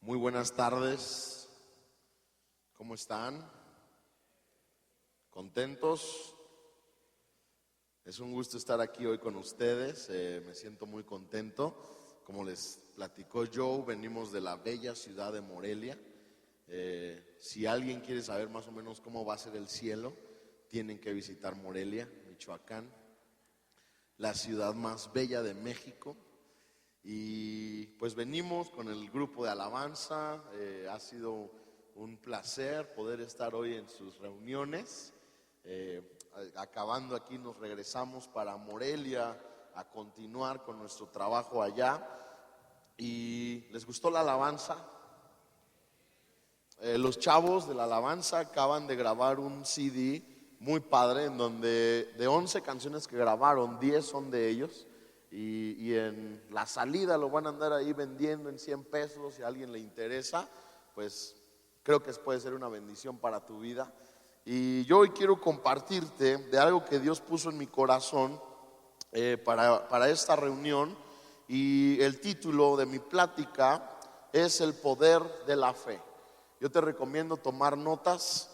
Muy buenas tardes, ¿cómo están? ¿Contentos? Es un gusto estar aquí hoy con ustedes, me siento muy contento. Como les platicó Joe, venimos de la bella ciudad de Morelia. Si alguien quiere saber más o menos cómo va a ser el cielo, tienen que visitar Morelia, Michoacán, la ciudad más bella de México. Y pues venimos con el grupo de alabanza, ha sido un placer poder estar hoy en sus reuniones. Acabando aquí nos regresamos para Morelia a continuar con nuestro trabajo allá. ¿Y les gustó la alabanza? Los chavos de la alabanza acaban de grabar un CD muy padre en donde de 11 canciones que grabaron, 10 son de ellos. Y en la salida lo van a andar ahí vendiendo en 100 pesos. Si a alguien le interesa, pues creo que puede ser una bendición para tu vida. Y yo hoy quiero compartirte de algo que Dios puso en mi corazón para esta reunión. Y el título de mi plática es el poder de la fe. Yo te recomiendo tomar notas.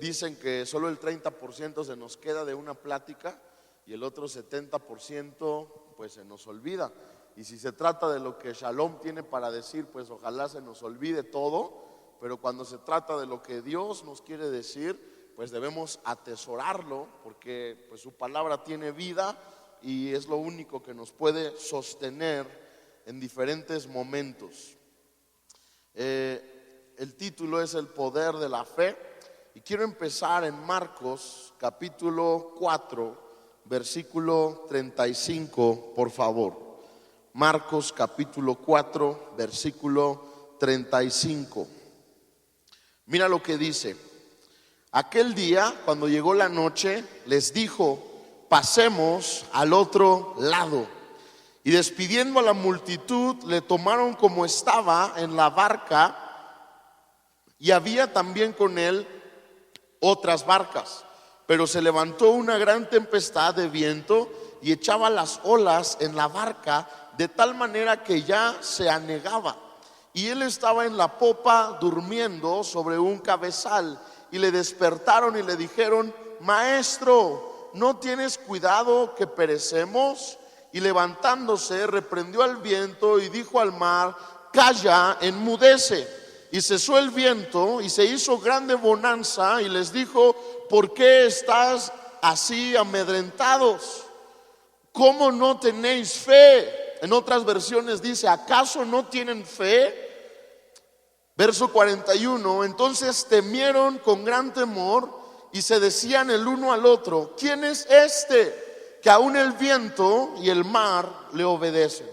Dicen que solo el 30% se nos queda de una plática y el otro 70% pues se nos olvida. Y si se trata de lo que Shalom tiene para decir, pues ojalá se nos olvide todo. Pero cuando se trata de lo que Dios nos quiere decir, pues debemos atesorarlo, porque pues su palabra tiene vida y es lo único que nos puede sostener en diferentes momentos. El título es el poder de la fe y quiero empezar en Marcos capítulo 4 versículo 35, por favor. Marcos capítulo 4 versículo 35. Mira lo que dice: aquel día, cuando llegó la noche, les dijo: pasemos al otro lado. Y despidiendo a la multitud, le tomaron como estaba en la barca, y había también con él otras barcas. Pero se levantó una gran tempestad de viento y echaba las olas en la barca de tal manera que ya se anegaba. Y él estaba en la popa durmiendo sobre un cabezal. Y le despertaron y le dijeron: Maestro, ¿no tienes cuidado que perecemos? Y levantándose reprendió al viento y dijo al mar: Calla, enmudece. Y cesó el viento y se hizo grande bonanza. Y les dijo: ¿por qué estás así amedrentados? ¿Cómo no tenéis fe? En otras versiones dice: ¿acaso no tienen fe? Verso 41. Entonces temieron con gran temor y se decían el uno al otro: ¿quién es este que aún el viento y el mar le obedecen?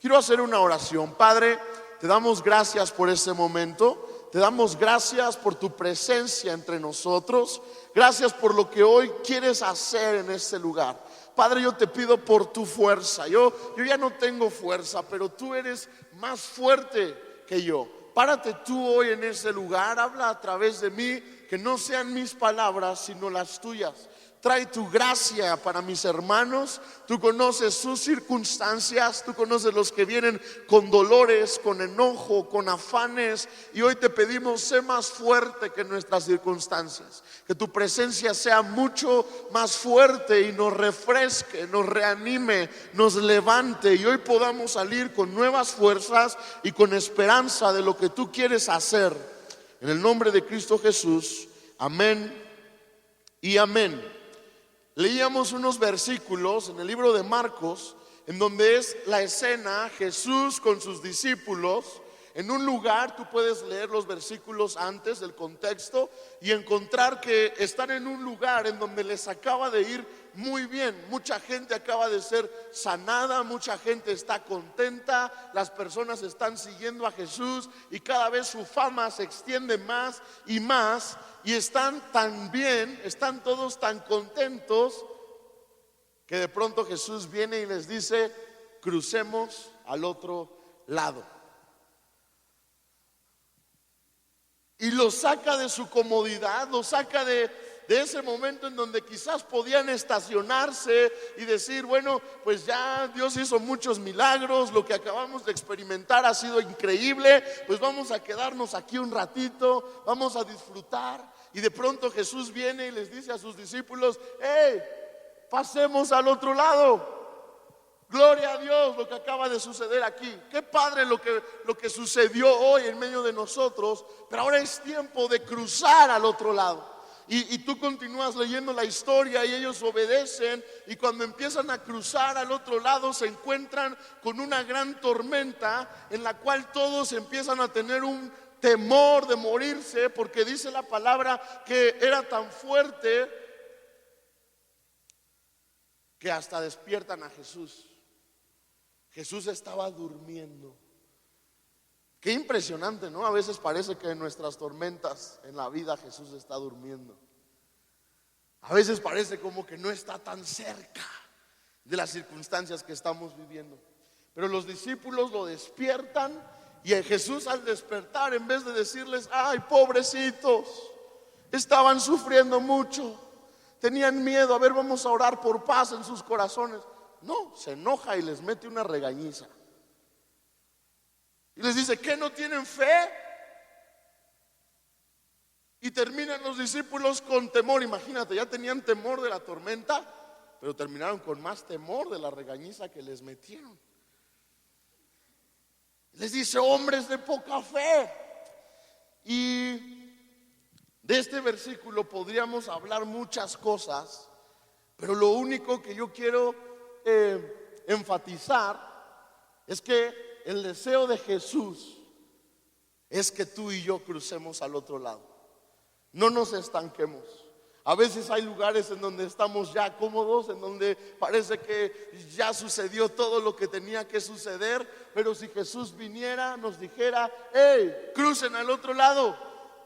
Quiero hacer una oración. Padre, te damos gracias por este momento. Te damos gracias por tu presencia entre nosotros. Gracias por lo que hoy quieres hacer en este lugar. Padre, yo te pido por tu fuerza. Yo ya no tengo fuerza, pero tú eres más fuerte que yo. Párate tú hoy en ese lugar. Habla a través de mí, que no sean mis palabras, sino las tuyas. Trae tu gracia para mis hermanos. Tú conoces sus circunstancias. Tú conoces los que vienen con dolores, con enojo, con afanes. Y hoy te pedimos: sé más fuerte que nuestras circunstancias. Que tu presencia sea mucho más fuerte y nos refresque, nos reanime, nos levante. Y hoy podamos salir con nuevas fuerzas y con esperanza de lo que tú quieres hacer. En el nombre de Cristo Jesús. Amén y amén. Leíamos unos versículos en el libro de Marcos, en donde es la escena Jesús con sus discípulos en un lugar. Tú puedes leer los versículos antes del contexto y encontrar que están en un lugar en donde les acaba de ir muy bien. Mucha gente acaba de ser sanada, mucha gente está contenta, las personas están siguiendo a Jesús y cada vez su fama se extiende más y más. Y están tan bien, están todos tan contentos, que de pronto Jesús viene y les dice: crucemos al otro lado. Y los saca de su comodidad, los saca de de ese momento en donde quizás podían estacionarse y decir, bueno, pues ya Dios hizo muchos milagros, lo que acabamos de experimentar ha sido increíble, pues vamos a quedarnos aquí un ratito, vamos a disfrutar. Y de pronto Jesús viene y les dice a sus discípulos: hey, pasemos al otro lado. Gloria a Dios lo que acaba de suceder aquí. Qué padre lo que sucedió hoy en medio de nosotros. Pero ahora es tiempo de cruzar al otro lado. Y tú continúas leyendo la historia y ellos obedecen. Y cuando empiezan a cruzar al otro lado se encuentran con una gran tormenta en la cual todos empiezan a tener un temor de morirse, porque dice la palabra que era tan fuerte que hasta despiertan a Jesús. Jesús estaba durmiendo. Qué impresionante, ¿no? A veces parece que en nuestras tormentas en la vida Jesús está durmiendo. A veces parece como que no está tan cerca de las circunstancias que estamos viviendo. Pero los discípulos lo despiertan, y Jesús, al despertar, en vez de decirles: ay, pobrecitos, estaban sufriendo mucho, tenían miedo, a ver, vamos a orar por paz en sus corazones. No, se enoja y les mete una regañiza. Y les dice: ¿qué, no tienen fe? Y terminan los discípulos con temor. Imagínate, ya tenían temor de la tormenta, pero terminaron con más temor de la regañiza que les metieron. Les dice: hombres de poca fe. Y de este versículo podríamos hablar muchas cosas, pero lo único que yo quiero enfatizar es que el deseo de Jesús es que tú y yo crucemos al otro lado. No nos estanquemos. A veces hay lugares en donde estamos ya cómodos, en donde parece que ya sucedió todo lo que tenía que suceder, pero si Jesús viniera, nos dijera: hey, crucen al otro lado,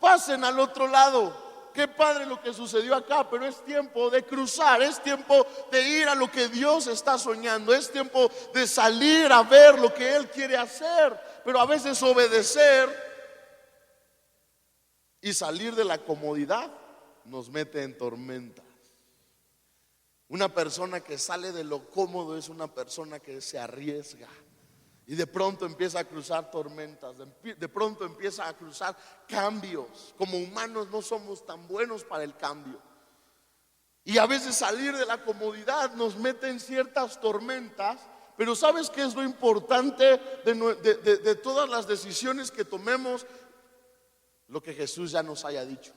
pasen al otro lado. Qué padre lo que sucedió acá, pero es tiempo de cruzar, es tiempo de ir a lo que Dios está soñando, es tiempo de salir a ver lo que Él quiere hacer. Pero a veces obedecer y salir de la comodidad nos mete en tormentas. Una persona que sale de lo cómodo es una persona que se arriesga. Y de pronto empieza a cruzar tormentas, de pronto empieza a cruzar cambios. Como humanos no somos tan buenos para el cambio. Y a veces salir de la comodidad nos mete en ciertas tormentas. Pero ¿sabes qué es lo importante de todas las decisiones que tomemos? Lo que Jesús ya nos haya dicho.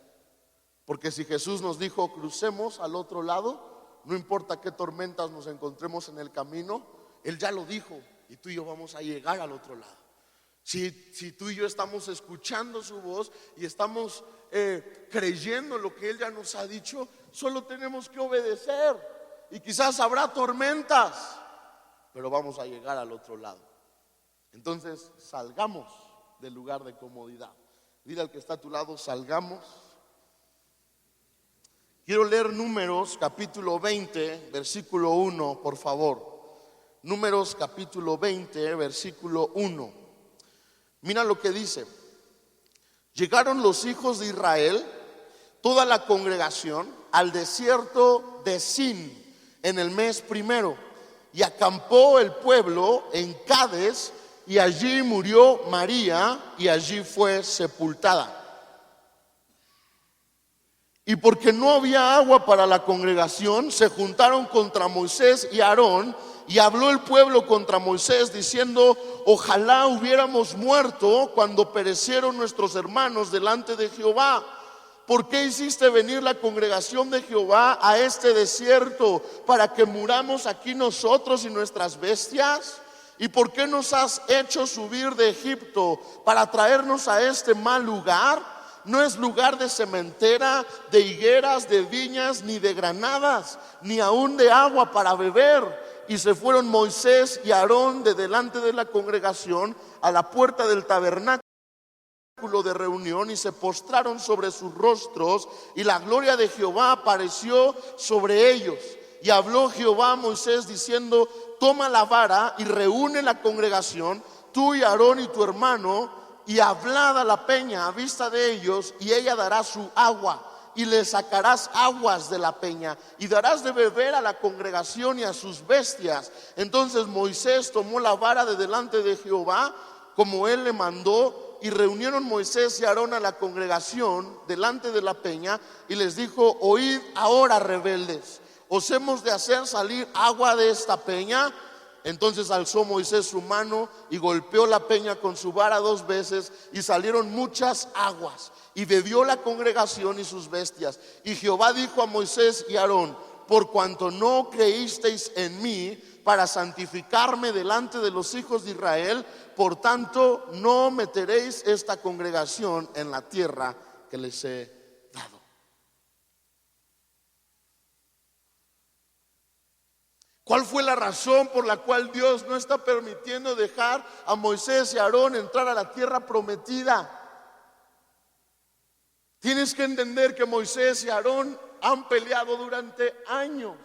Porque si Jesús nos dijo: crucemos al otro lado, no importa qué tormentas nos encontremos en el camino, Él ya lo dijo. Y tú y yo vamos a llegar al otro lado. Si tú y yo estamos escuchando su voz y estamos creyendo lo que Él ya nos ha dicho, solo tenemos que obedecer. Y quizás habrá tormentas, pero vamos a llegar al otro lado. Entonces salgamos del lugar de comodidad. Dile al que está a tu lado: salgamos. Quiero leer Números capítulo 20, versículo 1, por favor. Números capítulo 20, versículo 1. Mira lo que dice: llegaron los hijos de Israel, toda la congregación, al desierto de Sin en el mes primero, y acampó el pueblo en Cades, y allí murió María, y allí fue sepultada. Y porque no había agua para la congregación, se juntaron contra Moisés y Aarón, y habló el pueblo contra Moisés diciendo: ojalá hubiéramos muerto cuando perecieron nuestros hermanos delante de Jehová. ¿Por qué hiciste venir la congregación de Jehová a este desierto para que muramos aquí nosotros y nuestras bestias? ¿Y por qué nos has hecho subir de Egipto para traernos a este mal lugar? No es lugar de sementera, de higueras, de viñas, ni de granadas, ni aún de agua para beber. Y se fueron Moisés y Aarón de delante de la congregación a la puerta del tabernáculo de reunión, y se postraron sobre sus rostros, y la gloria de Jehová apareció sobre ellos. Y habló Jehová a Moisés diciendo: toma la vara y reúne la congregación, tú y Aarón y tu hermano, y hablad a la peña a vista de ellos, y ella dará su agua. y le sacarás aguas de la peña y darás de beber a la congregación y a sus bestias. Entonces Moisés tomó la vara de delante de Jehová, como él le mandó, y reunieron Moisés y Aarón a la congregación delante de la peña, y les dijo: oíd ahora, rebeldes, ¿os hemos de hacer salir agua de esta peña? Entonces alzó Moisés su mano y golpeó la peña con su vara 2 veces, y salieron muchas aguas, y bebió la congregación y sus bestias. Y Jehová dijo a Moisés y a Aarón: por cuanto no creísteis en mí para santificarme delante de los hijos de Israel, por tanto no meteréis esta congregación en la tierra que les he dado. ¿Cuál fue la razón por la cual Dios no está permitiendo dejar a Moisés y a Aarón entrar a la tierra prometida? Tienes que entender que Moisés y Aarón han peleado durante años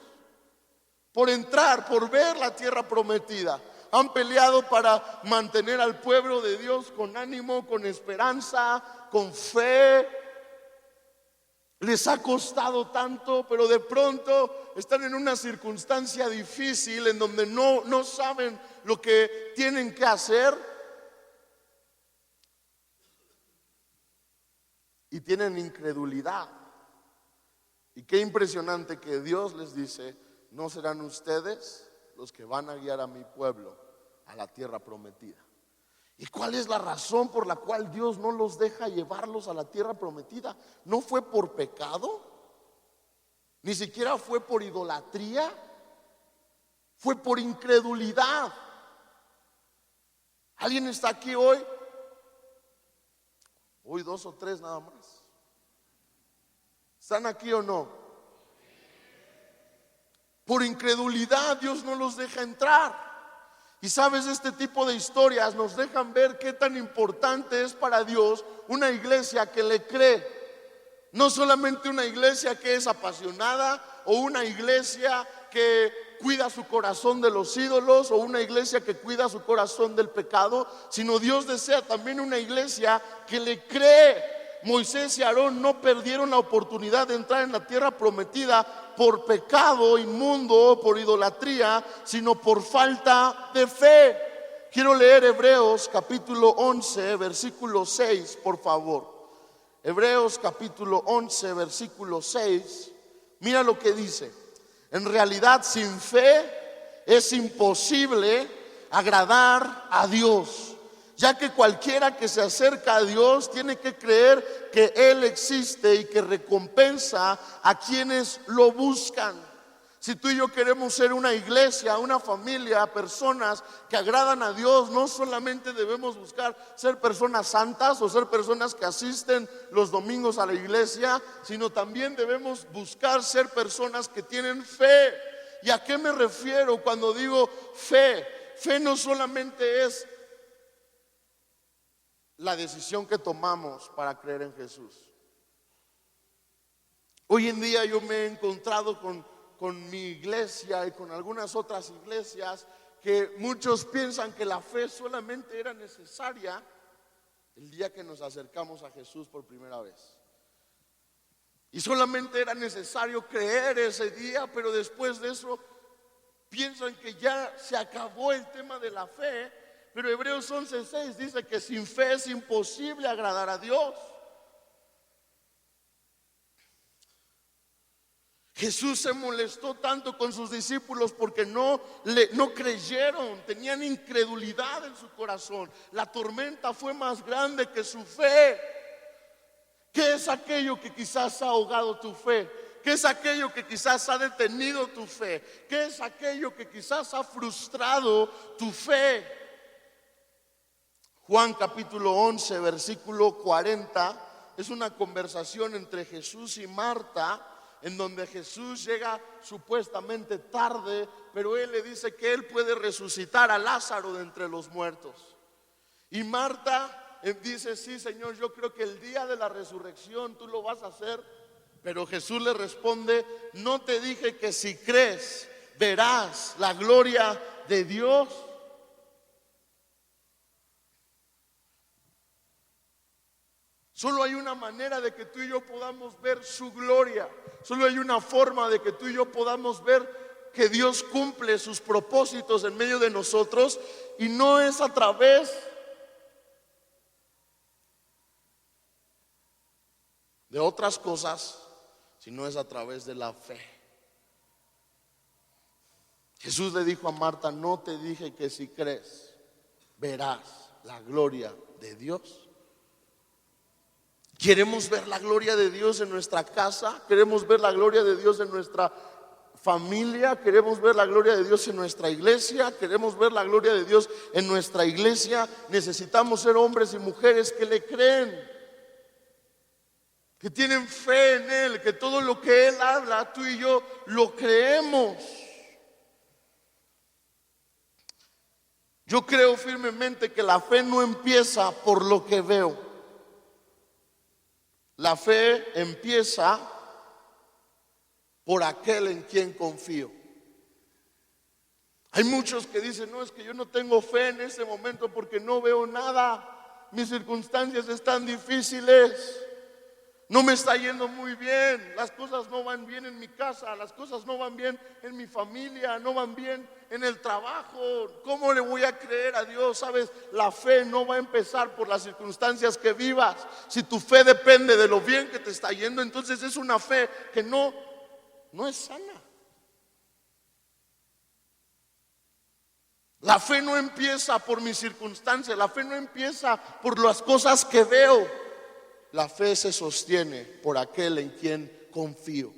por entrar, por ver la tierra prometida. Han peleado para mantener al pueblo de Dios con ánimo, con esperanza, con fe. Les ha costado tanto, pero de pronto están en una circunstancia difícil en donde no saben lo que tienen que hacer. Y tienen incredulidad. Y qué impresionante que Dios les dice: no serán ustedes los que van a guiar a mi pueblo a la tierra prometida. ¿Y cuál es la razón por la cual Dios no los deja llevarlos a la tierra prometida? No fue por pecado, ni siquiera fue por idolatría, fue por incredulidad. ¿Alguien está aquí hoy? Hoy 2 o 3 nada más. ¿Están aquí o no? Por incredulidad Dios no los deja entrar. Y sabes, este tipo de historias nos dejan ver qué tan importante es para Dios una iglesia que le cree. No solamente una iglesia que es apasionada, o una iglesia que cuida su corazón de los ídolos, o una iglesia que cuida su corazón del pecado, sino Dios desea también una iglesia que le cree. Moisés y Aarón no perdieron la oportunidad de entrar en la tierra prometida por pecado inmundo, por idolatría, sino por falta de fe. Quiero leer Hebreos capítulo 11, versículo 6, por favor. Hebreos capítulo 11, versículo 6. Mira lo que dice: en realidad sin fe es imposible agradar a Dios, ya que cualquiera que se acerca a Dios tiene que creer que Él existe y que recompensa a quienes lo buscan. Si tú y yo queremos ser una iglesia, una familia, personas que agradan a Dios, no solamente debemos buscar ser personas santas o ser personas que asisten los domingos a la iglesia, sino también debemos buscar ser personas que tienen fe. ¿Y a qué me refiero cuando digo fe? Fe no solamente es la decisión que tomamos para creer en Jesús. Hoy en día yo me he encontrado con mi iglesia y con algunas otras iglesias que muchos piensan que la fe solamente era necesaria el día que nos acercamos a Jesús por primera vez. Y solamente era necesario creer ese día, pero después de eso piensan que ya se acabó el tema de la fe. Pero Hebreos 11:6 dice que sin fe es imposible agradar a Dios. Jesús se molestó tanto con sus discípulos porque no creyeron, tenían incredulidad en su corazón. La tormenta fue más grande que su fe. ¿Qué es aquello que quizás ha ahogado tu fe? ¿Qué es aquello que quizás ha detenido tu fe? ¿Qué es aquello que quizás ha frustrado tu fe? Juan capítulo 11, versículo 40, es una conversación entre Jesús y Marta, en donde Jesús llega supuestamente tarde, pero Él le dice que Él puede resucitar a Lázaro de entre los muertos. Y Marta dice: sí, Señor, yo creo que el día de la resurrección tú lo vas a hacer. Pero Jesús le responde: ¿no te dije que si crees verás la gloria de Dios? Solo hay una manera de que tú y yo podamos ver su gloria. Solo hay una forma de que tú y yo podamos ver que Dios cumple sus propósitos en medio de nosotros, y no es a través de otras cosas, sino es a través de la fe. Jesús le dijo a Marta: no te dije que si crees verás la gloria de Dios. ¿Queremos ver la gloria de Dios en nuestra casa? ¿Queremos ver la gloria de Dios en nuestra familia? ¿Queremos ver la gloria de Dios en nuestra iglesia? ¿Queremos ver la gloria de Dios en nuestra iglesia? Necesitamos ser hombres y mujeres que le creen, que tienen fe en Él, que todo lo que Él habla, tú y yo lo creemos. Yo creo firmemente que la fe no empieza por lo que veo. La fe empieza por aquel en quien confío. Hay muchos que dicen: no, es que yo no tengo fe en ese momento porque no veo nada. Mis circunstancias están difíciles. No me está yendo muy bien. Las cosas no van bien en mi casa. Las cosas no van bien en mi familia. No van bien en el trabajo. ¿Cómo le voy a creer a Dios? Sabes, la fe no va a empezar por las circunstancias que vivas. Si tu fe depende de lo bien que te está yendo, entonces es una fe que no es sana. La fe no empieza por mis circunstancias. La fe no empieza por las cosas que veo. La fe se sostiene por aquel en quien confío.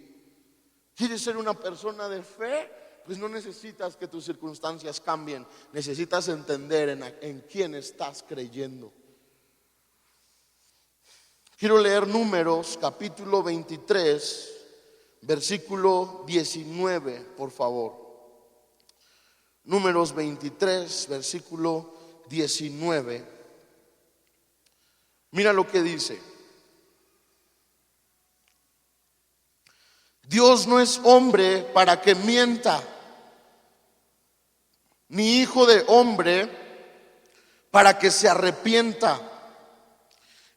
¿Quieres ser una persona de fe? Pues no necesitas que tus circunstancias cambien. Necesitas entender en quién estás creyendo. Quiero leer Números capítulo 23, versículo 19, por favor. Números 23, versículo 19. Mira lo que dice. Dios no es hombre para que mienta, ni hijo de hombre para que se arrepienta.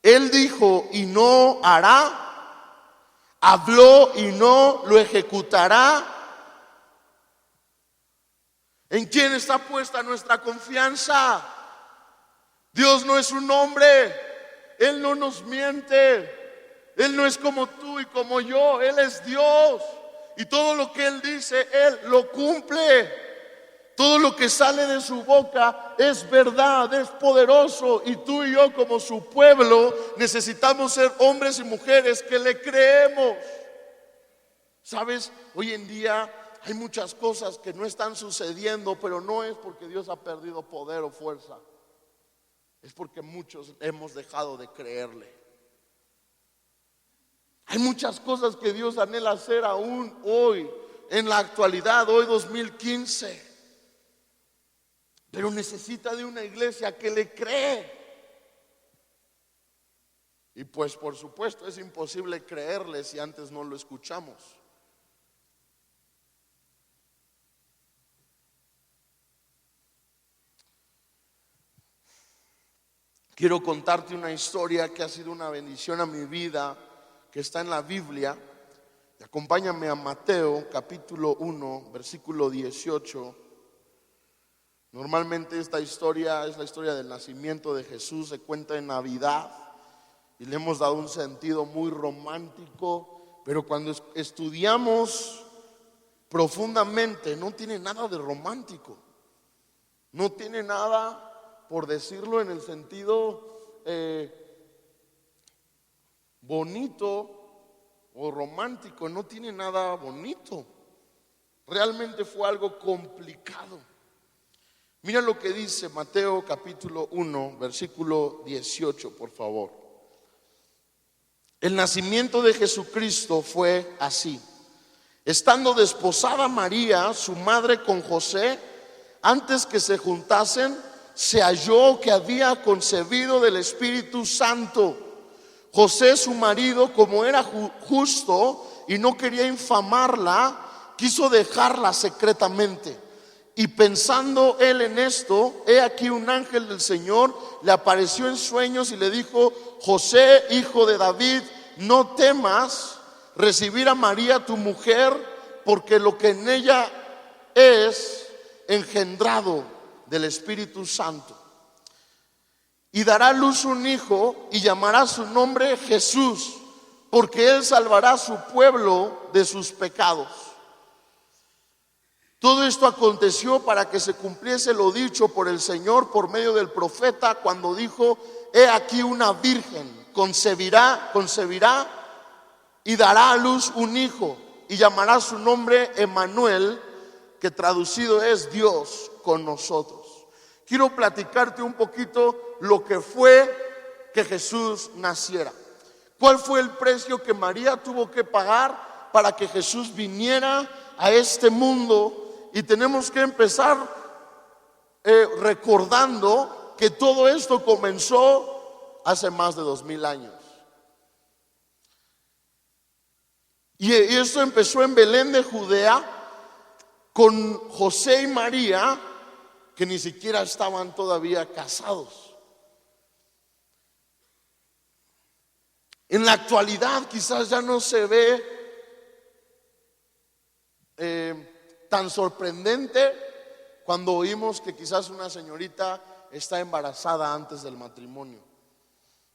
Él dijo y no hará, habló y no lo ejecutará. ¿En quién está puesta nuestra confianza? Dios no es un hombre, Él no nos miente. Él no es como tú y como yo. Él es Dios, y todo lo que Él dice, Él lo cumple. Todo lo que sale de su boca es verdad, es poderoso. Y tú y yo, como su pueblo, necesitamos ser hombres y mujeres que le creemos. Sabes, hoy en día hay muchas cosas que no están sucediendo, pero no es porque Dios ha perdido poder o fuerza. Es porque muchos hemos dejado de creerle. Hay muchas cosas que Dios anhela hacer aún hoy, en la actualidad, hoy 2015. Pero necesita de una iglesia que le cree. Y pues por supuesto es imposible creerle si antes no lo escuchamos. Quiero contarte una historia que ha sido una bendición a mi vida, que está en la Biblia. Acompáñame a Mateo capítulo 1, versículo 18. Normalmente esta historia es la historia del nacimiento de Jesús. Se cuenta en Navidad y le hemos dado un sentido muy romántico, pero cuando estudiamos profundamente no tiene nada de romántico. No tiene nada, por decirlo en el sentido bonito o romántico, no tiene nada bonito. Realmente fue algo complicado. Mira lo que dice Mateo capítulo 1, versículo 18, por favor. El nacimiento de Jesucristo fue así. Estando desposada María, su madre, con José, antes que se juntasen, se halló que había concebido del Espíritu Santo. José, su marido, como era justo y no quería infamarla, quiso dejarla secretamente. Y pensando él en esto, he aquí un ángel del Señor le apareció en sueños y le dijo: José, hijo de David, no temas recibir a María tu mujer, porque lo que en ella es engendrado del Espíritu Santo. Y dará a luz un hijo y llamará su nombre Jesús, porque él salvará a su pueblo de sus pecados. Todo esto aconteció para que se cumpliese lo dicho por el Señor por medio del profeta, cuando dijo: he aquí una virgen concebirá y dará a luz un hijo y llamará su nombre Emmanuel, que traducido es Dios con nosotros. Quiero platicarte un poquito lo que fue que Jesús naciera. ¿Cuál fue el precio que María tuvo que pagar para que Jesús viniera a este mundo? Y tenemos que empezar recordando que todo esto comenzó hace más de 2000 años. Y esto empezó en Belén de Judea con José y María, que ni siquiera estaban todavía casados. En la actualidad quizás ya no se ve tan sorprendente cuando oímos que quizás una señorita está embarazada antes del matrimonio.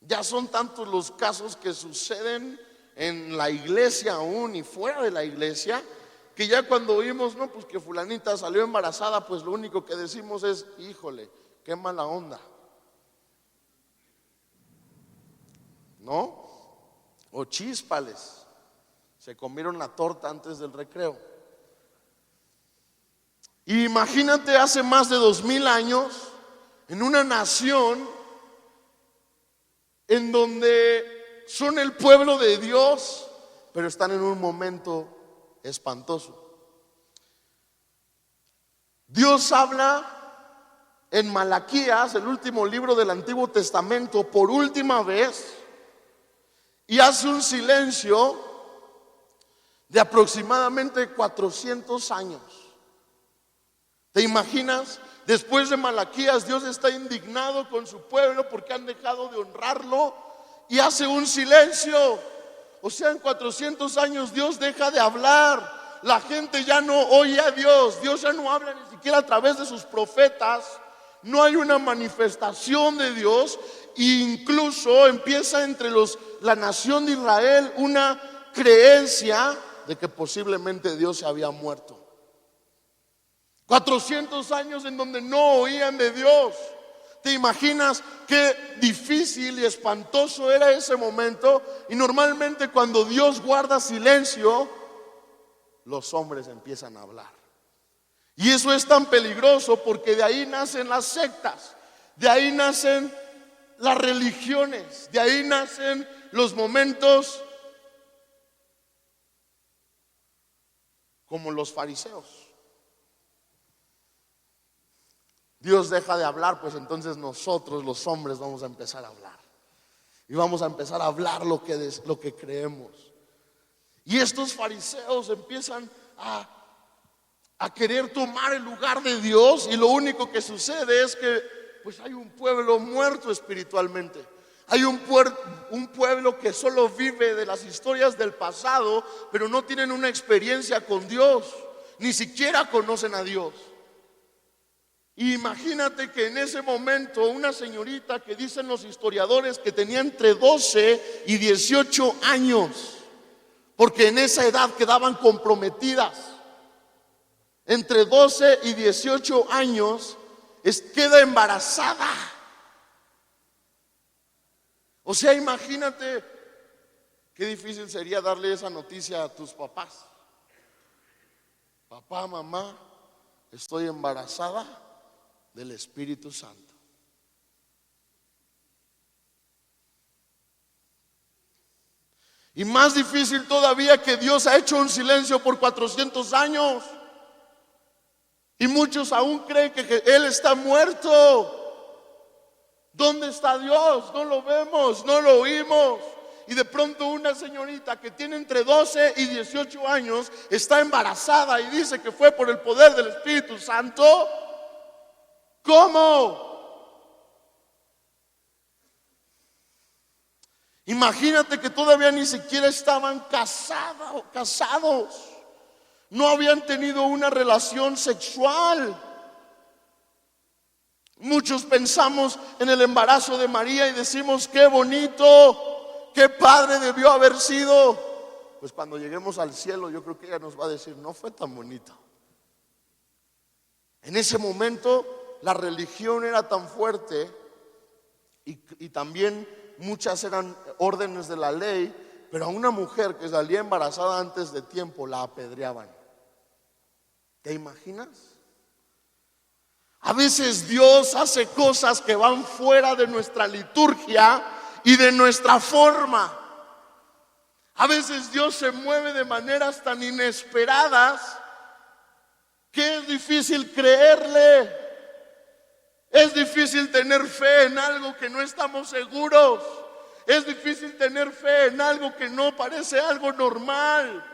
Ya son tantos los casos que suceden en la iglesia aún y fuera de la iglesia, que ya cuando oímos, no, pues que fulanita salió embarazada, pues lo único que decimos es: híjole, qué mala onda, ¿no? O chíspales, se comieron la torta antes del recreo. Y imagínate hace más de 2000 años, en una nación en donde son el pueblo de Dios, pero están en un momento espantoso. Dios habla en Malaquías, el último libro del Antiguo Testamento, por última vez, y hace un silencio de aproximadamente 400 años. ¿Te imaginas? Después de Malaquías, Dios está indignado con su pueblo porque han dejado de honrarlo y hace un silencio. O sea, en 400 años Dios deja de hablar. La gente ya no oye a Dios. Dios ya no habla ni siquiera a través de sus profetas. No hay una manifestación de Dios. E incluso empieza entre la nación de Israel una creencia de que posiblemente Dios se había muerto. 400 años en donde no oían de Dios. ¿Te imaginas qué difícil y espantoso era ese momento? Y normalmente cuando Dios guarda silencio, los hombres empiezan a hablar. Y eso es tan peligroso porque de ahí nacen las sectas, de ahí nacen las religiones, de ahí nacen los momentos como los fariseos. Dios deja de hablar, pues entonces nosotros los hombres vamos a empezar a hablar. Y vamos a empezar a hablar lo que creemos. Y estos fariseos empiezan a querer tomar el lugar de Dios. Y lo único que sucede es que pues hay un pueblo muerto espiritualmente. Hay un pueblo que solo vive de las historias del pasado, pero no tienen una experiencia con Dios. Ni siquiera conocen a Dios. Y imagínate que en ese momento una señorita que dicen los historiadores que tenía entre 12 y 18 años, porque en esa edad quedaban comprometidas, entre 12 y 18 años queda embarazada. O sea, imagínate qué difícil sería darle esa noticia a tus papás. Papá, mamá, estoy embarazada del Espíritu Santo. Y más difícil todavía que Dios ha hecho un silencio por 400 años. Y muchos aún creen que Él está muerto. ¿Dónde está Dios? No lo vemos, no lo oímos. y de pronto una señorita que tiene entre 12 y 18 años está embarazada y dice que fue por el poder del Espíritu Santo. ¿Cómo? Imagínate que todavía ni siquiera estaban casados. No habían tenido una relación sexual. Muchos pensamos en el embarazo de María y decimos: qué bonito, qué padre debió haber sido. Pues cuando lleguemos al cielo, yo creo que ella nos va a decir: no fue tan bonito. En ese momento la religión era tan fuerte y también muchas eran órdenes de la ley, pero a una mujer que salía embarazada antes de tiempo la apedreaban. ¿Te imaginas? A veces Dios hace cosas que van fuera de nuestra liturgia y de nuestra forma. A veces Dios se mueve de maneras tan inesperadas que es difícil creerle. Es difícil tener fe en algo que no estamos seguros. Es difícil tener fe en algo que no parece algo normal.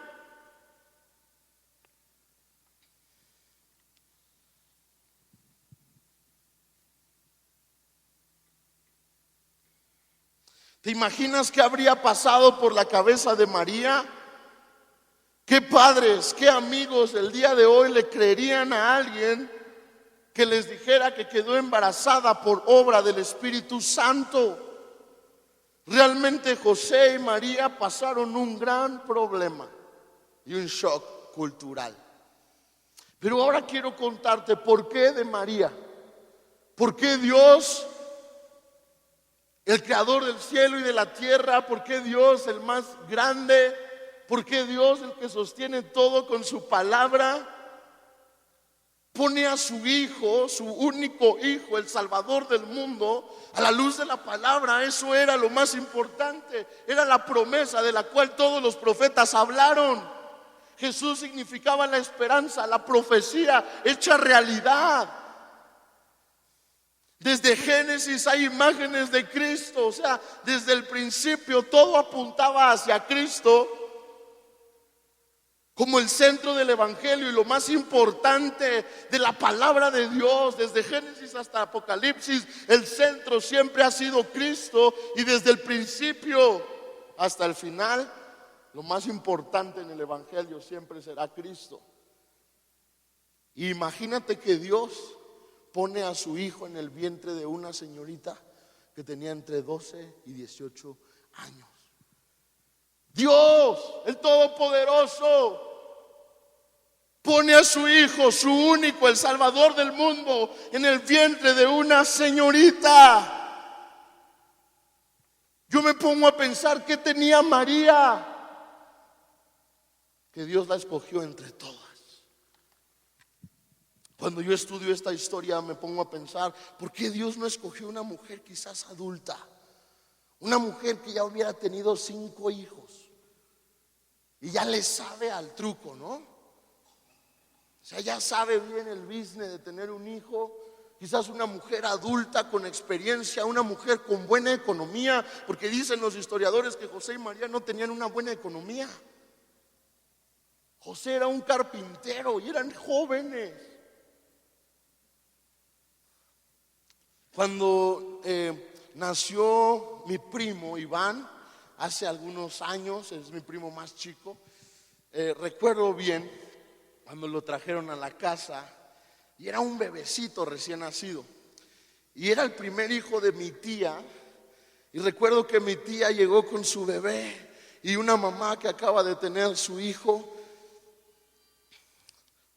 ¿Te imaginas qué habría pasado por la cabeza de María? ¿Qué padres, qué amigos el día de hoy le creerían a alguien que les dijera que quedó embarazada por obra del Espíritu Santo? Realmente José y María pasaron un gran problema y un shock cultural. Pero ahora quiero contarte por qué de María. ¿Por qué Dios, el creador del cielo y de la tierra? ¿Por qué Dios, el más grande? ¿Por qué Dios, el que sostiene todo con su palabra, pone a su hijo, su único hijo, el Salvador del mundo, a la luz de la palabra? Eso era lo más importante. Era la promesa de la cual todos los profetas hablaron. Jesús significaba la esperanza, la profecía hecha realidad. Desde Génesis hay imágenes de Cristo. O sea, desde el principio todo apuntaba hacia Cristo como el centro del evangelio y lo más importante de la palabra de Dios. Desde Génesis hasta Apocalipsis, el centro siempre ha sido Cristo, y desde el principio hasta el final, lo más importante en el evangelio siempre será Cristo. Y imagínate que Dios pone a su hijo en el vientre de una señorita que tenía entre 12 y 18 años. Dios, el Todopoderoso, pone a su hijo, su único, el Salvador del mundo, en el vientre de una señorita. Yo me pongo a pensar, ¿qué tenía María? Que Dios la escogió entre todas. Cuando yo estudio esta historia me pongo a pensar, ¿por qué Dios no escogió una mujer quizás adulta? Una mujer que ya hubiera tenido 5 hijos y ya le sabe al truco, ¿no? O sea, ya sabe bien el business de tener un hijo. Quizás una mujer adulta con experiencia, una mujer con buena economía, porque dicen los historiadores que José y María no tenían una buena economía. José era un carpintero y eran jóvenes. Cuando nació mi primo Iván, hace algunos años, es mi primo más chico, recuerdo bien cuando lo trajeron a la casa y era un bebecito recién nacido. Y era el primer hijo de mi tía. Y recuerdo que mi tía llegó con su bebé y una mamá que acaba de tener su hijo.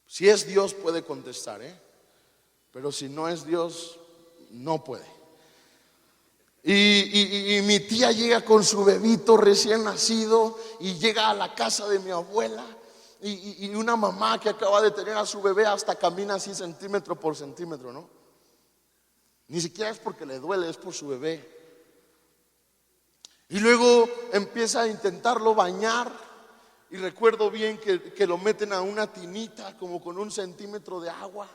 Si es Dios puede contestar, pero si no es Dios, no puede. Y mi tía llega con su bebito recién nacido y llega a la casa de mi abuela. Y una mamá que acaba de tener a su bebé hasta camina así centímetro por centímetro, ¿no? Ni siquiera es porque le duele, es por su bebé. Y luego empieza a intentarlo bañar. Y recuerdo bien que lo meten a una tinita como con 1 centímetro de agua.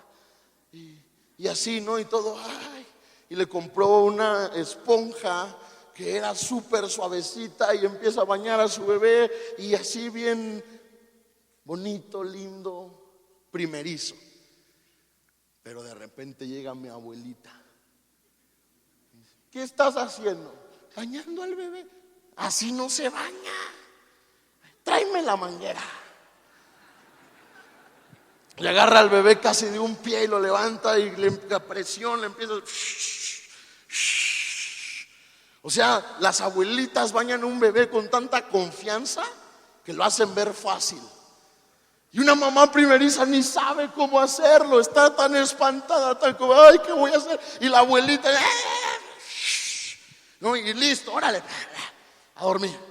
Y así, ¿no? Y todo, ay. Y le compró una esponja que era súper suavecita, y empieza a bañar a su bebé y así bien bonito, lindo, primerizo. Pero de repente llega mi abuelita. ¿Qué estás haciendo? Bañando al bebé. Así no se baña. Tráeme la manguera. Le agarra al bebé casi de un pie y lo levanta y la presión le empieza. O sea, las abuelitas bañan a un bebé con tanta confianza que lo hacen ver fácil. Y una mamá primeriza ni sabe cómo hacerlo, está tan espantada, tan como, ay, ¿qué voy a hacer? Y la abuelita, no, y listo, órale, a dormir.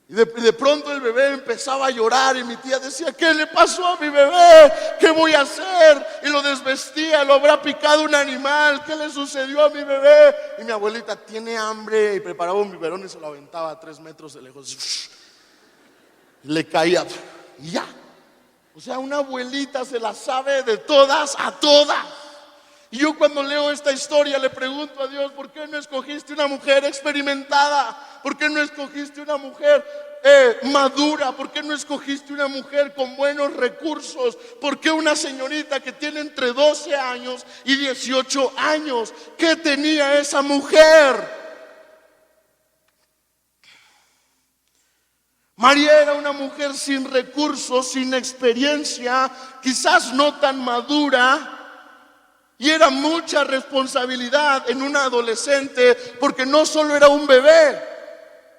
Y de pronto el bebé empezaba a llorar y mi tía decía, ¿qué le pasó a mi bebé? ¿Qué voy a hacer? Y lo desvestía, lo habrá picado un animal, ¿qué le sucedió a mi bebé? Y mi abuelita, tiene hambre, y preparaba un biberón y se lo aventaba a 3 metros de lejos. Y le caía y ya. O sea, una abuelita se la sabe de todas a todas. Y yo cuando leo esta historia le pregunto a Dios, ¿por qué no escogiste una mujer experimentada? ¿Por qué no escogiste una mujer madura? ¿Por qué no escogiste una mujer con buenos recursos? ¿Por qué una señorita que tiene entre 12 años y 18 años? ¿Qué tenía esa mujer? María era una mujer sin recursos, sin experiencia, quizás no tan madura. Y era mucha responsabilidad en una adolescente, porque no solo era un bebé,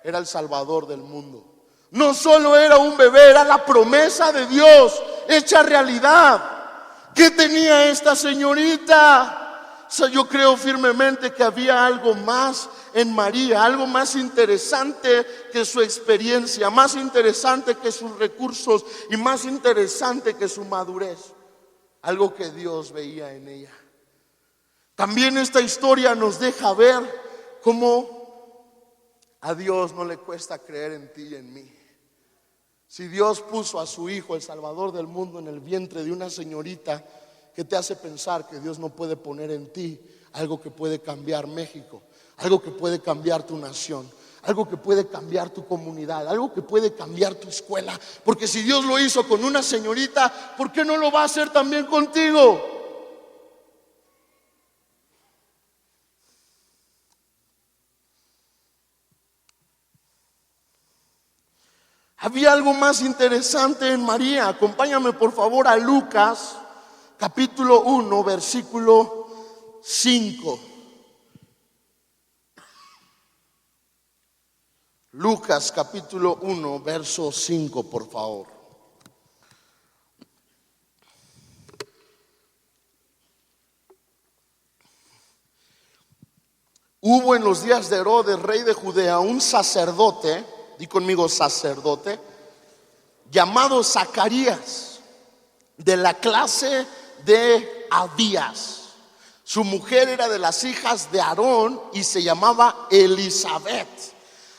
era el Salvador del mundo. No solo era un bebé, era la promesa de Dios hecha realidad. ¿Qué tenía esta señorita? O sea, yo creo firmemente que había algo más en María, algo más interesante que su experiencia, más interesante que sus recursos y más interesante que su madurez. Algo que Dios veía en ella. También esta historia nos deja ver cómo a Dios no le cuesta creer en ti y en mí. Si Dios puso a su Hijo, el Salvador del mundo, en el vientre de una señorita, ¿qué te hace pensar que Dios no puede poner en ti algo que puede cambiar México? Algo que puede cambiar tu nación, algo que puede cambiar tu comunidad, algo que puede cambiar tu escuela. Porque si Dios lo hizo con una señorita, ¿por qué no lo va a hacer también contigo? Había algo más interesante en María. Acompáñame por favor a Lucas capítulo 1 versículo 5. Lucas capítulo 1 verso 5, por favor. Hubo en los días de Herodes, rey de Judea, un sacerdote, di conmigo sacerdote, llamado Zacarías, de la clase de Abías. Su mujer era de las hijas de Aarón y se llamaba Elizabeth.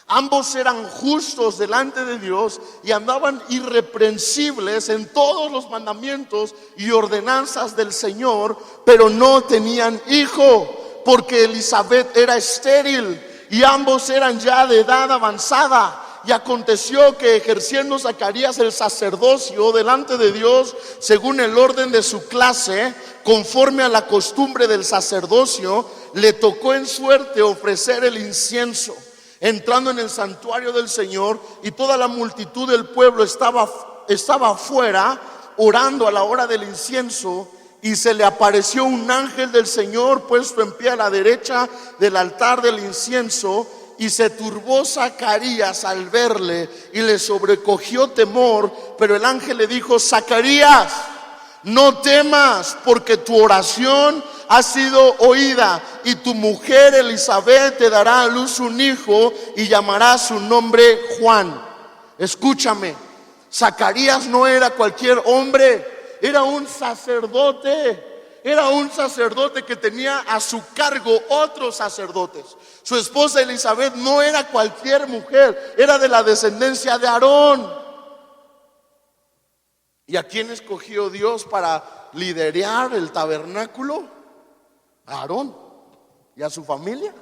Ambos eran justos delante de Dios y andaban irreprensibles en todos los mandamientos y ordenanzas del Señor, pero no tenían hijo, porque Elizabeth era estéril y ambos eran ya de edad avanzada. Y aconteció que ejerciendo Zacarías el sacerdocio delante de Dios, según el orden de su clase, conforme a la costumbre del sacerdocio, le tocó en suerte ofrecer el incienso. Entrando en el santuario del Señor, y toda la multitud del pueblo estaba afuera orando a la hora del incienso, y se le apareció un ángel del Señor puesto en pie a la derecha del altar del incienso. Y se turbó Zacarías al verle y le sobrecogió temor, pero el ángel le dijo: Zacarías, no temas, porque tu oración ha sido oída, y tu mujer Elizabeth te dará a luz un hijo y llamará su nombre Juan. Escúchame, Zacarías no era cualquier hombre, era un sacerdote. Era un sacerdote que tenía a su cargo otros sacerdotes. Su esposa Elizabeth no era cualquier mujer, era de la descendencia de Aarón. ¿Y a quién escogió Dios para liderar el tabernáculo? A Aarón y a su familia.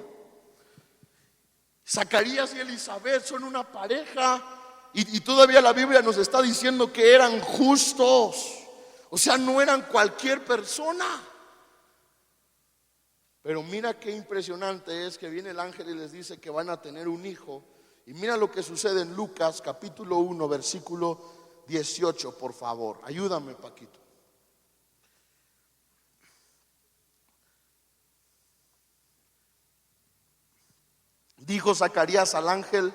Zacarías y Elizabeth son una pareja y todavía la Biblia nos está diciendo que eran justos. O sea, no eran cualquier persona. Pero mira qué impresionante es que viene el ángel y les dice que van a tener un hijo. Y mira lo que sucede en Lucas capítulo 1 versículo 18, por favor. Ayúdame, Paquito. Dijo Zacarías al ángel: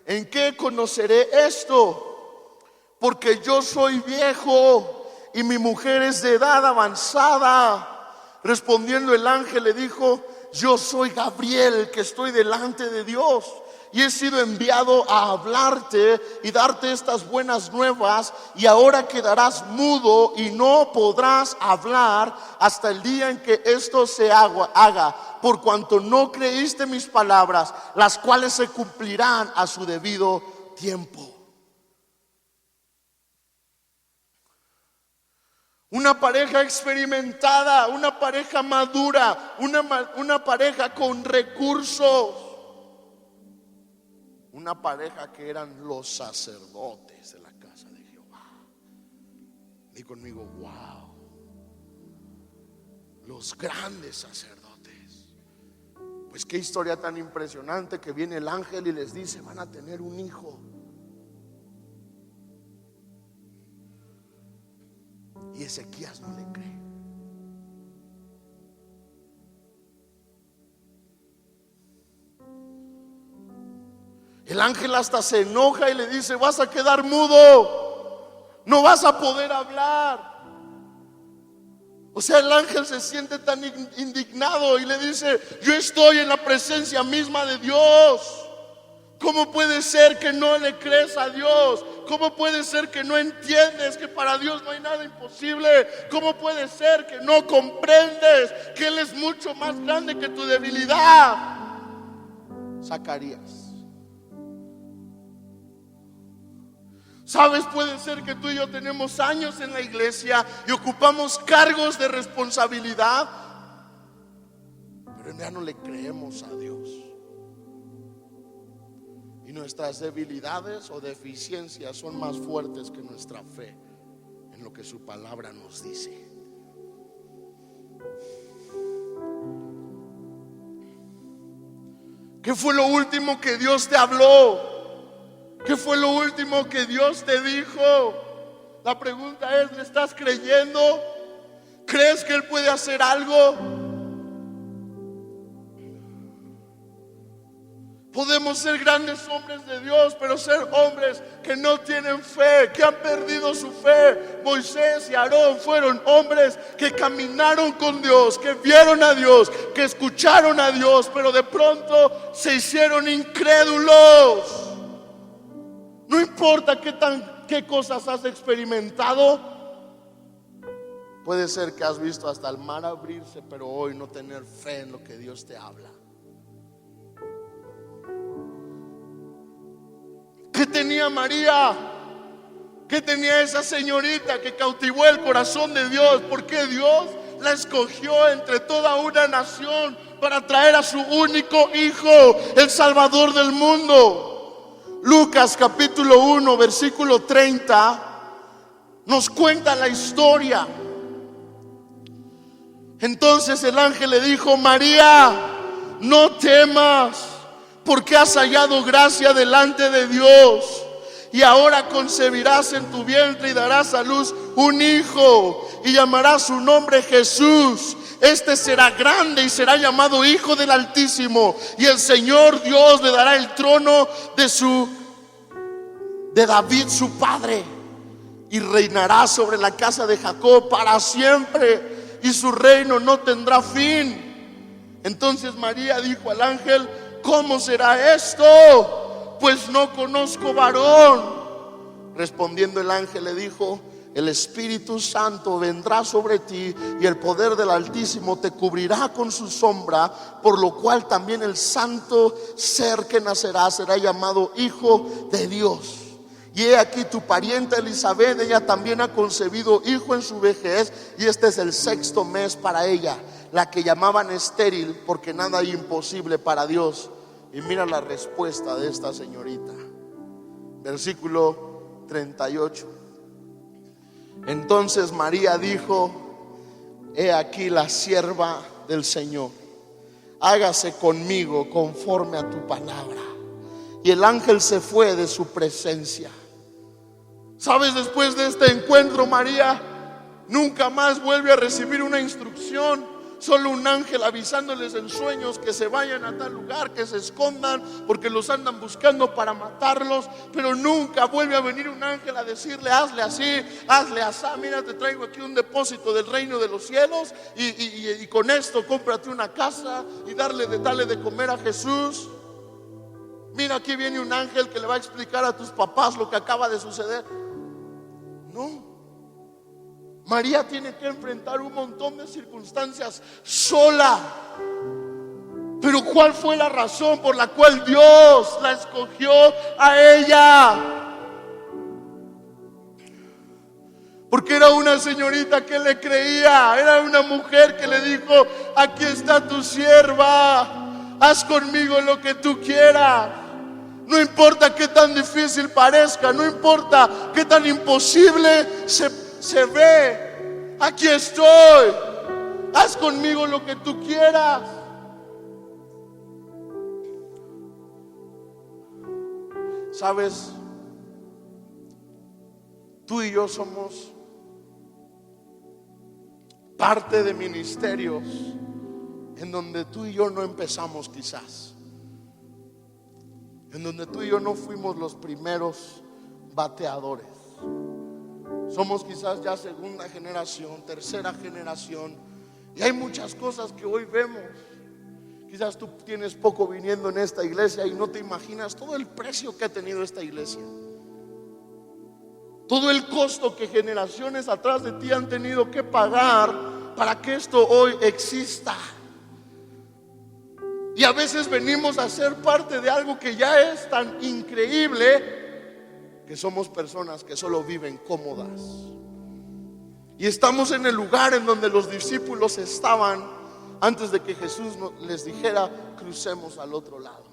¿en qué conoceré esto? Porque yo soy viejo y mi mujer es de edad avanzada. Respondiendo el ángel le dijo: yo soy Gabriel, que estoy delante de Dios, y he sido enviado a hablarte y darte estas buenas nuevas, y ahora quedarás mudo y no podrás hablar hasta el día en que esto se haga, por cuanto no creíste mis palabras, las cuales se cumplirán a su debido tiempo. Una pareja experimentada, una pareja madura, una pareja con recursos, una pareja que eran los sacerdotes de la casa de Jehová. Di conmigo: wow, los grandes sacerdotes. Pues qué historia tan impresionante, que viene el ángel y les dice: van a tener un hijo. Y Ezequías no le cree. El ángel hasta se enoja y le dice: vas a quedar mudo, no vas a poder hablar. O sea, el ángel se siente tan indignado y le dice: yo estoy en la presencia misma de Dios. ¿Cómo puede ser que no le crees a Dios? ¿Cómo puede ser que no entiendes que para Dios no hay nada imposible? ¿Cómo puede ser que no comprendes que Él es mucho más grande que tu debilidad? Zacarías. ¿Sabes? Puede ser que tú y yo tenemos años en la iglesia y ocupamos cargos de responsabilidad, pero ya no le creemos a Dios. Y nuestras debilidades o deficiencias son más fuertes que nuestra fe en lo que su palabra nos dice. ¿Qué fue lo último que Dios te habló? ¿Qué fue lo último que Dios te dijo? La pregunta es: ¿le estás creyendo? ¿Crees que Él puede hacer algo? Podemos ser grandes hombres de Dios, pero ser hombres que no tienen fe, que han perdido su fe. Moisés y Aarón fueron hombres que caminaron con Dios, que vieron a Dios, que escucharon a Dios, pero de pronto se hicieron incrédulos. No importa qué cosas has experimentado. Puede ser que has visto hasta el mar abrirse, pero hoy no tener fe en lo que Dios te habla. ¿Qué tenía María? ¿Qué tenía esa señorita que cautivó el corazón de Dios? ¿Por qué Dios la escogió entre toda una nación para traer a su único hijo, el Salvador del mundo? Lucas capítulo 1 versículo 30 nos cuenta la historia. Entonces el ángel le dijo: María, no temas, porque has hallado gracia delante de Dios, y ahora concebirás en tu vientre y darás a luz un hijo, y llamarás su nombre Jesús. Este será grande y será llamado Hijo del Altísimo, y el Señor Dios le dará el trono de David su padre, y reinará sobre la casa de Jacob para siempre, y su reino no tendrá fin. Entonces María dijo al ángel: ¿cómo será esto? Pues no conozco varón. Respondiendo el ángel le dijo: el Espíritu Santo vendrá sobre ti, y el poder del Altísimo te cubrirá con su sombra, por lo cual también el santo ser que nacerá será llamado Hijo de Dios. Y he aquí tu parienta Elizabeth, ella también ha concebido hijo en su vejez, y este es el 6º mes para ella, la que llamaban estéril, porque nada hay imposible para Dios. Y mira la respuesta de esta señorita. Versículo 38. Entonces María dijo: he aquí la sierva del Señor, hágase conmigo conforme a tu palabra. Y el ángel se fue de su presencia. ¿Sabes? Después de este encuentro, María nunca más vuelve a recibir una instrucción. Solo un ángel avisándoles en sueños que se vayan a tal lugar, que se escondan porque los andan buscando para matarlos. Pero nunca vuelve a venir un ángel a decirle: hazle así, hazle así. Mira, te traigo aquí un depósito del reino de los cielos y con esto cómprate una casa y dale de comer a Jesús. Mira, aquí viene un ángel que le va a explicar a tus papás lo que acaba de suceder. No. María tiene que enfrentar un montón de circunstancias sola. Pero ¿cuál fue la razón por la cual Dios la escogió a ella? Porque era una señorita que le creía. Era una mujer que le dijo: aquí está tu sierva, haz conmigo lo que tú quieras. No importa qué tan difícil parezca, no importa qué tan imposible se ve, aquí estoy, haz conmigo lo que tú quieras. ¿Sabes? Tú y yo somos parte de ministerios en donde tú y yo no empezamos, quizás en donde tú y yo no fuimos los primeros bateadores. Somos quizás ya segunda generación, tercera generación, y hay muchas cosas que hoy vemos. Quizás tú tienes poco viniendo en esta iglesia y no te imaginas todo el precio que ha tenido esta iglesia, todo el costo que generaciones atrás de ti han tenido que pagar para que esto hoy exista. Y a veces venimos a ser parte de algo que ya es tan increíble que somos personas que solo viven cómodas. Y estamos en el lugar en donde los discípulos estaban antes de que Jesús les dijera: crucemos al otro lado.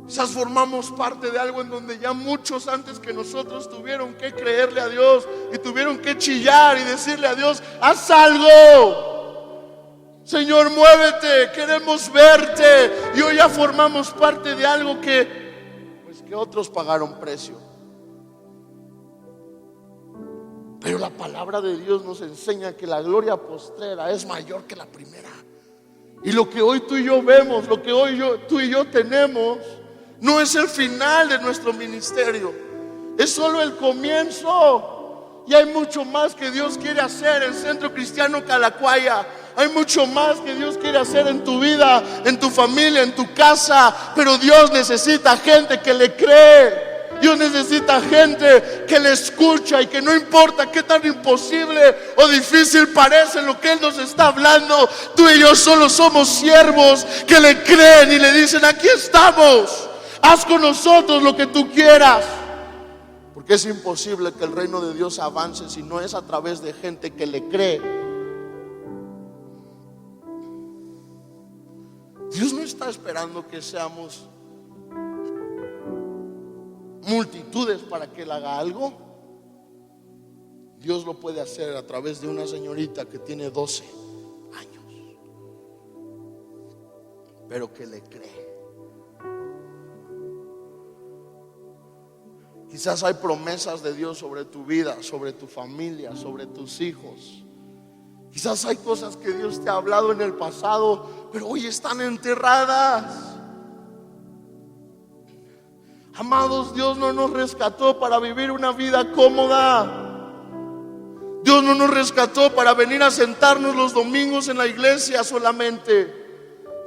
Quizás formamos parte de algo en donde ya muchos antes que nosotros tuvieron que creerle a Dios y tuvieron que chillar y decirle a Dios: haz algo, Señor, muévete, queremos verte. Y hoy ya formamos parte de algo que otros pagaron precio. Pero la palabra de Dios nos enseña que la gloria postrera es mayor que la primera. Y lo que hoy tú y yo vemos, lo que hoy tú y yo tenemos, no es el final de nuestro ministerio, es solo el comienzo. Y hay mucho más que Dios quiere hacer en Centro Cristiano Calacuaya. Hay mucho más que Dios quiere hacer en tu vida, en tu familia, en tu casa. Pero Dios necesita gente que le cree. Dios necesita gente que le escucha y que no importa qué tan imposible o difícil parece lo que Él nos está hablando, tú y yo solo somos siervos que le creen y le dicen: aquí estamos, haz con nosotros lo que tú quieras. Porque es imposible que el reino de Dios avance si no es a través de gente que le cree. Dios no está esperando que seamos multitudes para que Él haga algo. Dios lo puede hacer a través de una señorita que tiene 12 años, pero que le cree. Quizás hay promesas de Dios sobre tu vida, sobre tu familia, sobre tus hijos. Quizás hay cosas que Dios te ha hablado en el pasado, pero hoy están enterradas. Amados, Dios no nos rescató para vivir una vida cómoda. Dios no nos rescató para venir a sentarnos los domingos en la iglesia solamente.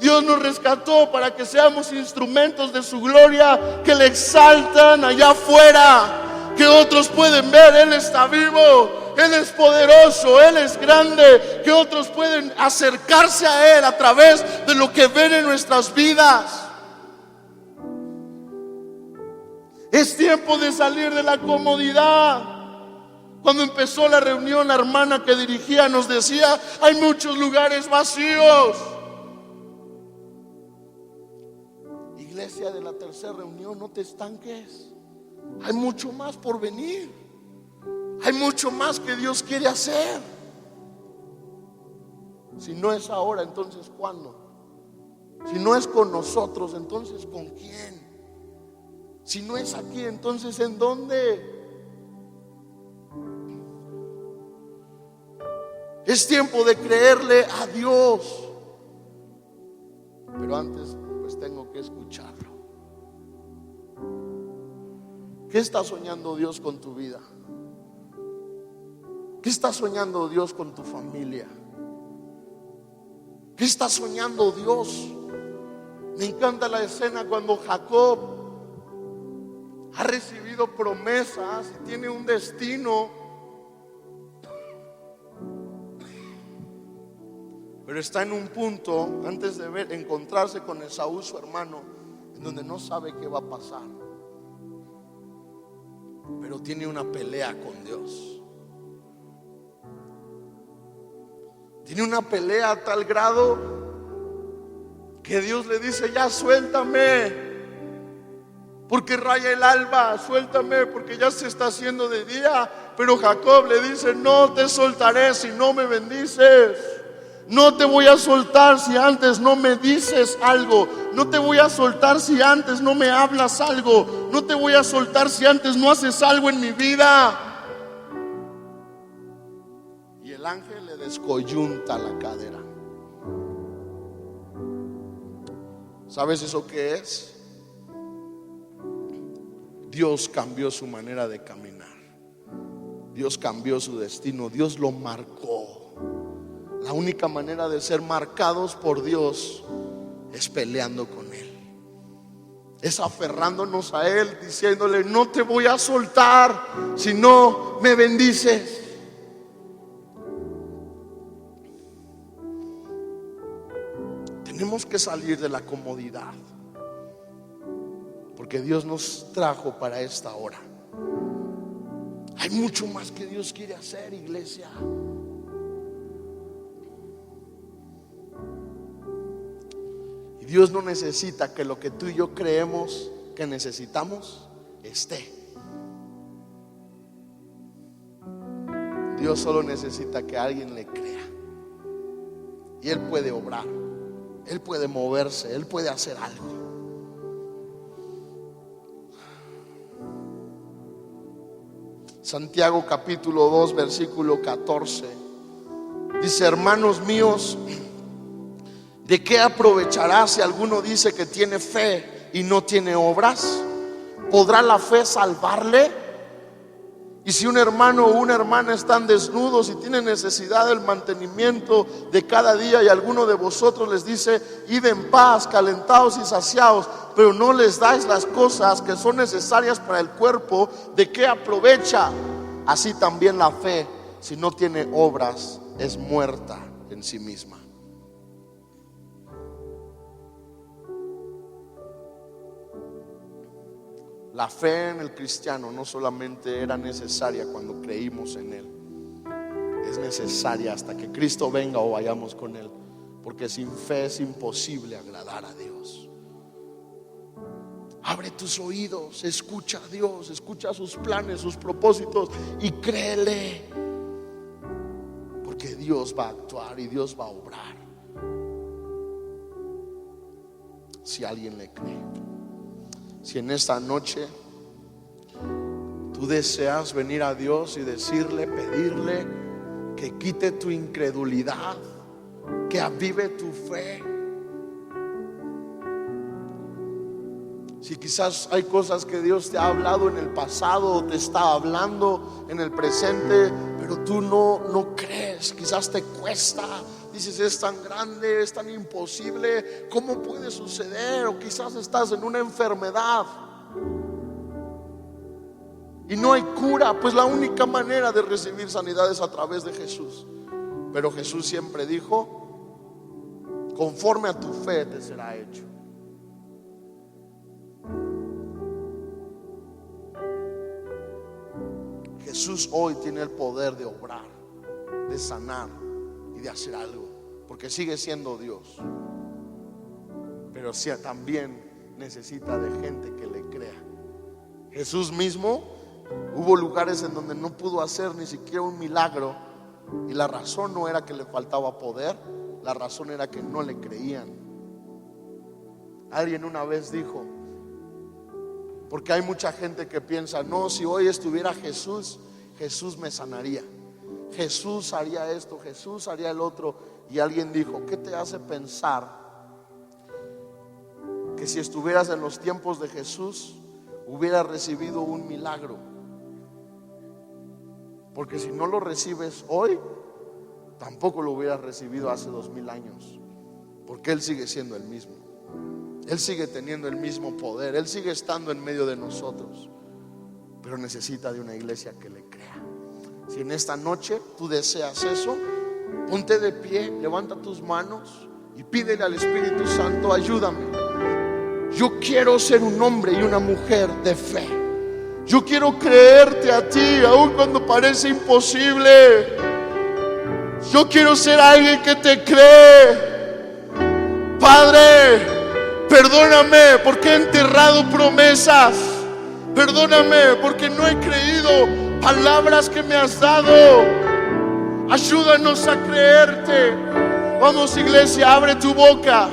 Dios nos rescató para que seamos instrumentos de su gloria, que le exaltan allá afuera, que otros pueden ver: Él está vivo, Él es poderoso, Él es grande, que otros pueden acercarse a Él a través de lo que ven en nuestras vidas. Es tiempo de salir de la comodidad. Cuando empezó la reunión, la hermana que dirigía nos decía: hay muchos lugares vacíos. Iglesia de la tercera reunión, no te estanques. Hay mucho más por venir. Hay mucho más que Dios quiere hacer. Si no es ahora, entonces ¿cuándo? Si no es con nosotros, entonces ¿con quién? Si no es aquí, entonces ¿en dónde? Es tiempo de creerle a Dios. Pero antes, pues tengo que escucharlo. ¿Qué está soñando Dios con tu vida? ¿Qué está soñando Dios con tu familia? ¿Qué está soñando Dios? Me encanta la escena cuando Jacob ha recibido promesas y tiene un destino, pero está en un punto antes de encontrarse con Esaú, su hermano, en donde no sabe qué va a pasar, pero tiene una pelea con Dios. Tiene una pelea a tal grado que Dios le dice: ya suéltame, porque raya el alba, suéltame porque ya se está haciendo de día. Pero Jacob le dice: no te soltaré si no me bendices. No te voy a soltar si antes no me dices algo. No te voy a soltar si antes no me hablas algo. No te voy a soltar si antes no haces algo en mi vida. Y el ángel le descoyunta la cadera. ¿Sabes eso qué es? Dios cambió su manera de caminar. Dios cambió su destino. Dios lo marcó. La única manera de ser marcados por Dios es peleando con Él, es aferrándonos a Él, diciéndole: no te voy a soltar si no me bendices. Tenemos que salir de la comodidad, porque Dios nos trajo para esta hora. Hay mucho más que Dios quiere hacer, iglesia. Y Dios no necesita que lo que tú y yo creemos que necesitamos esté. Dios solo necesita que alguien le crea. Y Él puede obrar, Él puede moverse, Él puede hacer algo. Santiago capítulo 2 versículo 14 dice: hermanos míos, ¿de qué aprovechará si alguno dice que tiene fe y no tiene obras? ¿Podrá la fe salvarle? Y si un hermano o una hermana están desnudos y tienen necesidad del mantenimiento de cada día, y alguno de vosotros les dice: id en paz, calentados y saciados, pero no les dais las cosas que son necesarias para el cuerpo, ¿de qué aprovecha? Así también la fe, si no tiene obras, es muerta en sí misma. La fe en el cristiano no solamente era necesaria cuando creímos en Él, es necesaria hasta que Cristo venga o vayamos con Él, porque sin fe es imposible agradar a Dios. Abre tus oídos, escucha a Dios, escucha sus planes, sus propósitos y créele, porque Dios va a actuar y Dios va a obrar si alguien le cree. Si en esta noche tú deseas venir a Dios y decirle, pedirle que quite tu incredulidad, que avive tu fe. Si quizás hay cosas que Dios te ha hablado en el pasado o te está hablando en el presente, pero tú no crees, quizás te cuesta. Dices: es tan grande, es tan imposible, ¿cómo puede suceder? O quizás estás en una enfermedad y no hay cura. Pues la única manera de recibir sanidad es a través de Jesús. Pero Jesús siempre dijo: conforme a tu fe te será hecho. Jesús hoy tiene el poder de obrar, de sanar y de hacer algo, porque sigue siendo Dios. Pero sí, también necesita de gente que le crea. Jesús mismo, hubo lugares en donde no pudo hacer ni siquiera un milagro, y la razón no era que le faltaba poder, la razón era que no le creían. Alguien una vez dijo, porque hay mucha gente que piensa, no, si hoy estuviera Jesús, Jesús me sanaría, Jesús haría esto, Jesús haría el otro. Y alguien dijo, ¿qué te hace pensar que si estuvieras en los tiempos de Jesús hubieras recibido un milagro? Porque si no lo recibes hoy, tampoco lo hubieras recibido hace 2000 años, porque Él sigue siendo el mismo. Él sigue teniendo el mismo poder, Él sigue estando en medio de nosotros, pero necesita de una iglesia que le crea. Si en esta noche tú deseas eso, ponte de pie, levanta tus manos y pídele al Espíritu Santo, ayúdame. Yo quiero ser un hombre y una mujer de fe. Yo quiero creerte a ti, aun cuando parece imposible. Yo quiero ser alguien que te cree. Padre, perdóname porque he enterrado promesas. Perdóname porque no he creído palabras que me has dado. Ayúdanos a creerte. Vamos, iglesia, abre tu boca.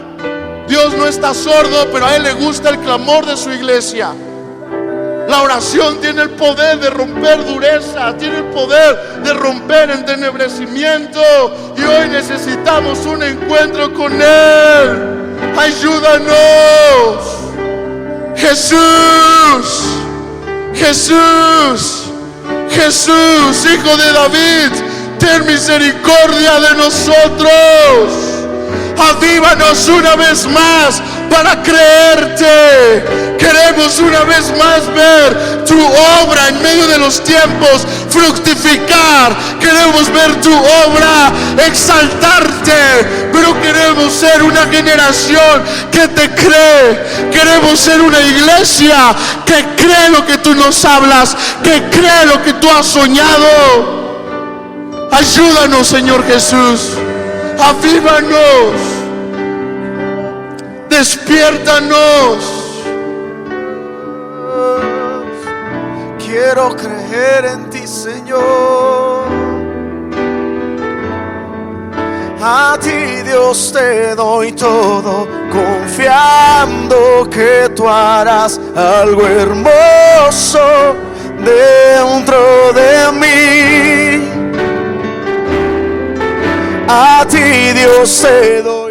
Dios no está sordo, pero a Él le gusta el clamor de su iglesia. La oración tiene el poder de romper dureza, tiene el poder de romper entenebrecimiento, y hoy necesitamos un encuentro con Él. Ayúdanos, Jesús, Jesús, Jesús, Hijo de David, ten misericordia de nosotros. Avívanos una vez más para creerte. Queremos una vez más ver tu obra en medio de los tiempos fructificar. Queremos ver tu obra exaltarte, pero queremos ser una generación que te cree. Queremos ser una iglesia que cree lo que tú nos hablas, que cree lo que tú has soñado. Ayúdanos, Señor Jesús. Avívanos, despiértanos. Quiero creer en ti, Señor. A ti, Dios, te doy todo, confiando que tú harás algo hermoso dentro de mí. A ti, Dios, te doy